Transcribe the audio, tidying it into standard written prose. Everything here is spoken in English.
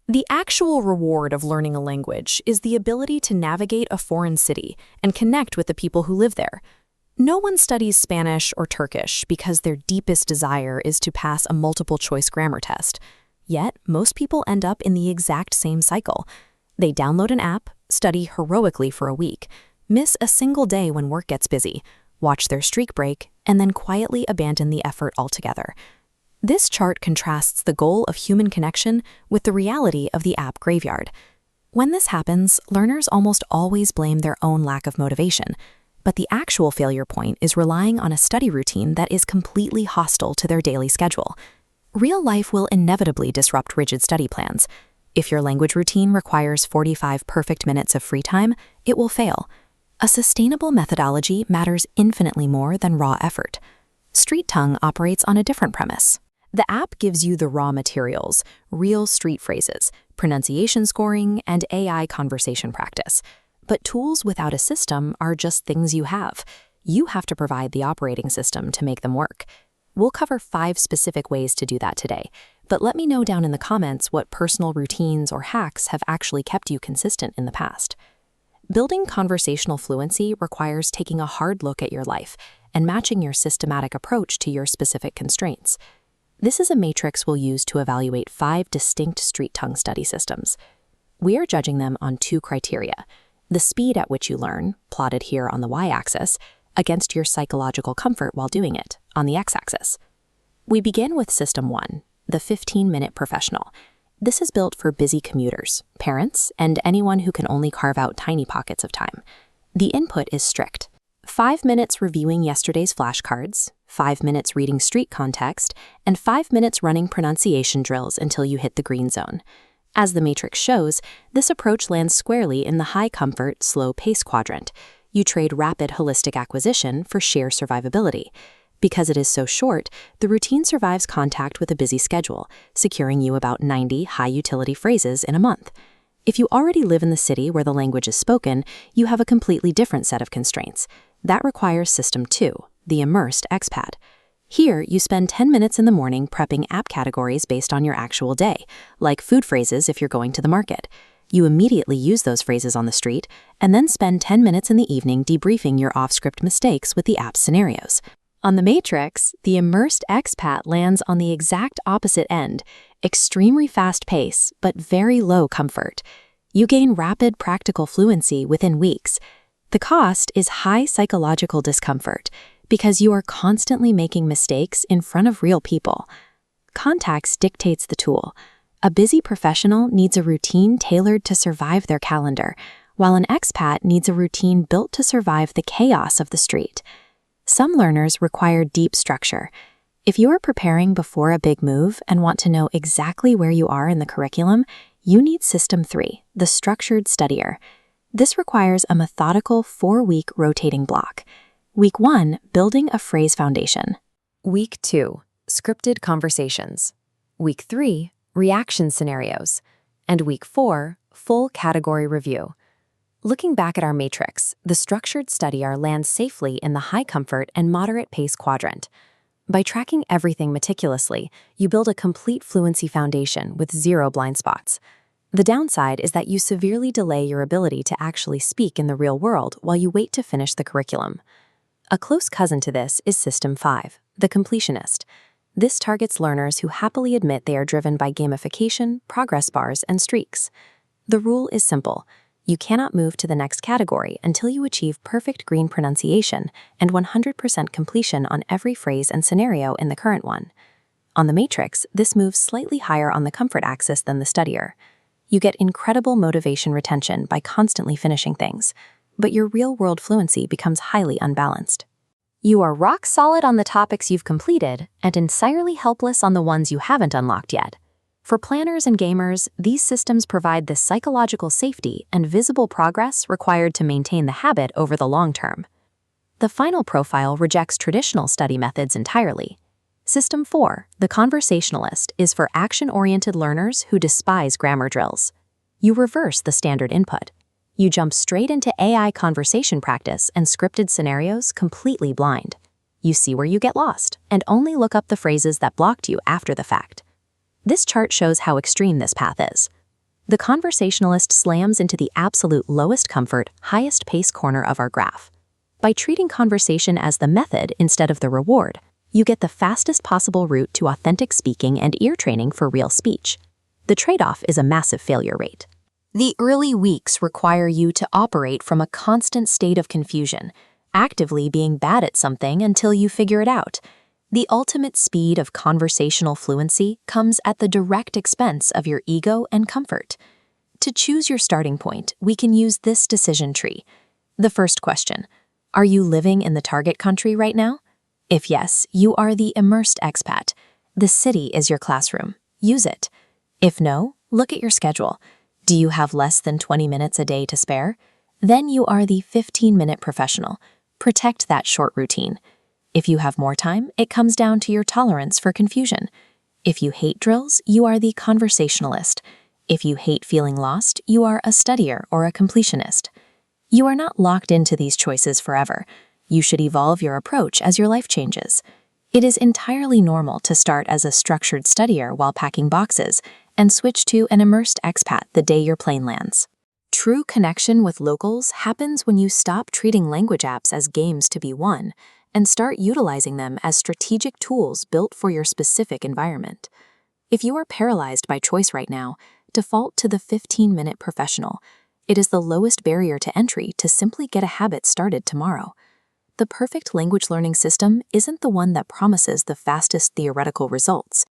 The actual reward of learning a language is the ability to navigate a foreign city and connect with the people who live there. No one studies Spanish or Turkish because their deepest desire is to pass a multiple-choice grammar test. Yet, most people end up in the exact same cycle. They download an app, study heroically for a week, miss a single day when work gets busy, watch their streak break, and then quietly abandon the effort altogether. This chart contrasts the goal of human connection with the reality of the app graveyard. When this happens, learners almost always blame their own lack of motivation, but the actual failure point is relying on a study routine that is completely hostile to their daily schedule. Real life will inevitably disrupt rigid study plans. If your language routine requires 45 perfect minutes of free time, it will fail. A sustainable methodology matters infinitely more than raw effort. StreetTongue operates on a different premise. The app gives you the raw materials, real street phrases, pronunciation scoring, and AI conversation practice. But tools without a system are just things you have. You have to provide the operating system to make them work. We'll cover 5 specific ways to do that today, but let me know down in the comments what personal routines or hacks have actually kept you consistent in the past. Building conversational fluency requires taking a hard look at your life and matching your systematic approach to your specific constraints. This is a matrix we'll use to evaluate 5 distinct StreetTongue study systems. We are judging them on 2 criteria: the speed at which you learn, plotted here on the y-axis, against your psychological comfort while doing it, on the x-axis. We begin with System 1, the 15-minute professional. This is built for busy commuters, parents, and anyone who can only carve out tiny pockets of time. The input is strict. 5 minutes reviewing yesterday's flashcards, 5 minutes reading street context, and 5 minutes running pronunciation drills until you hit the green zone. As the matrix shows, this approach lands squarely in the high-comfort, slow-pace quadrant. You trade rapid holistic acquisition for sheer survivability. Because it is so short, the routine survives contact with a busy schedule, securing you about 90 high-utility phrases in a month. If you already live in the city where the language is spoken, you have a completely different set of constraints. That requires System 2, the immersed expat. Here, you spend 10 minutes in the morning prepping app categories based on your actual day, like food phrases if you're going to the market. You immediately use those phrases on the street, and then spend 10 minutes in the evening debriefing your off-script mistakes with the app's scenarios. On the matrix, the immersed expat lands on the exact opposite end, extremely fast pace, but very low comfort. You gain rapid practical fluency within weeks. The cost is high psychological discomfort, because you are constantly making mistakes in front of real people. Context dictates the tool. A busy professional needs a routine tailored to survive their calendar, while an expat needs a routine built to survive the chaos of the street. Some learners require deep structure. If you are preparing before a big move and want to know exactly where you are in the curriculum, you need System 3, the structured studier. This requires a methodical 4-week rotating block. Week 1, building a phrase foundation. Week 2, scripted conversations. Week 3, reaction scenarios. And Week 4, full category review. Looking back at our matrix, the structured studier lands safely in the high comfort and moderate pace quadrant. By tracking everything meticulously, you build a complete fluency foundation with 0 blind spots. The downside is that you severely delay your ability to actually speak in the real world while you wait to finish the curriculum. A close cousin to this is System 5, the completionist. This targets learners who happily admit they are driven by gamification, progress bars, and streaks. The rule is simple. You cannot move to the next category until you achieve perfect green pronunciation and 100% completion on every phrase and scenario in the current one. On the matrix, this moves slightly higher on the comfort axis than the studier. You get incredible motivation retention by constantly finishing things, but your real-world fluency becomes highly unbalanced. You are rock solid on the topics you've completed and entirely helpless on the ones you haven't unlocked yet. For planners and gamers, these systems provide the psychological safety and visible progress required to maintain the habit over the long term. The final profile rejects traditional study methods entirely. System 4, the conversationalist, is for action-oriented learners who despise grammar drills. You reverse the standard input. You jump straight into AI conversation practice and scripted scenarios completely blind. You see where you get lost and only look up the phrases that blocked you after the fact. This chart shows how extreme this path is. The conversationalist slams into the absolute lowest comfort, highest pace corner of our graph. By treating conversation as the method instead of the reward, you get the fastest possible route to authentic speaking and ear training for real speech. The trade-off is a massive failure rate. The early weeks require you to operate from a constant state of confusion, actively being bad at something until you figure it out. The ultimate speed of conversational fluency comes at the direct expense of your ego and comfort. To choose your starting point, we can use this decision tree. The first question: are you living in the target country right now? If yes, you are the immersed expat. The city is your classroom. Use it. If no, look at your schedule. Do you have less than 20 minutes a day to spare? Then you are the 15-minute professional. Protect that short routine. If you have more time, it comes down to your tolerance for confusion. If you hate drills, you are the conversationalist. If you hate feeling lost, you are a studier or a completionist. You are not locked into these choices forever. You should evolve your approach as your life changes. It is entirely normal to start as a structured studier while packing boxes and switch to an immersed expat the day your plane lands. True connection with locals happens when you stop treating language apps as games to be won and start utilizing them as strategic tools built for your specific environment. If you are paralyzed by choice right now, default to the 15-minute professional. It is the lowest barrier to entry to simply get a habit started tomorrow. The perfect language learning system isn't the one that promises the fastest theoretical results.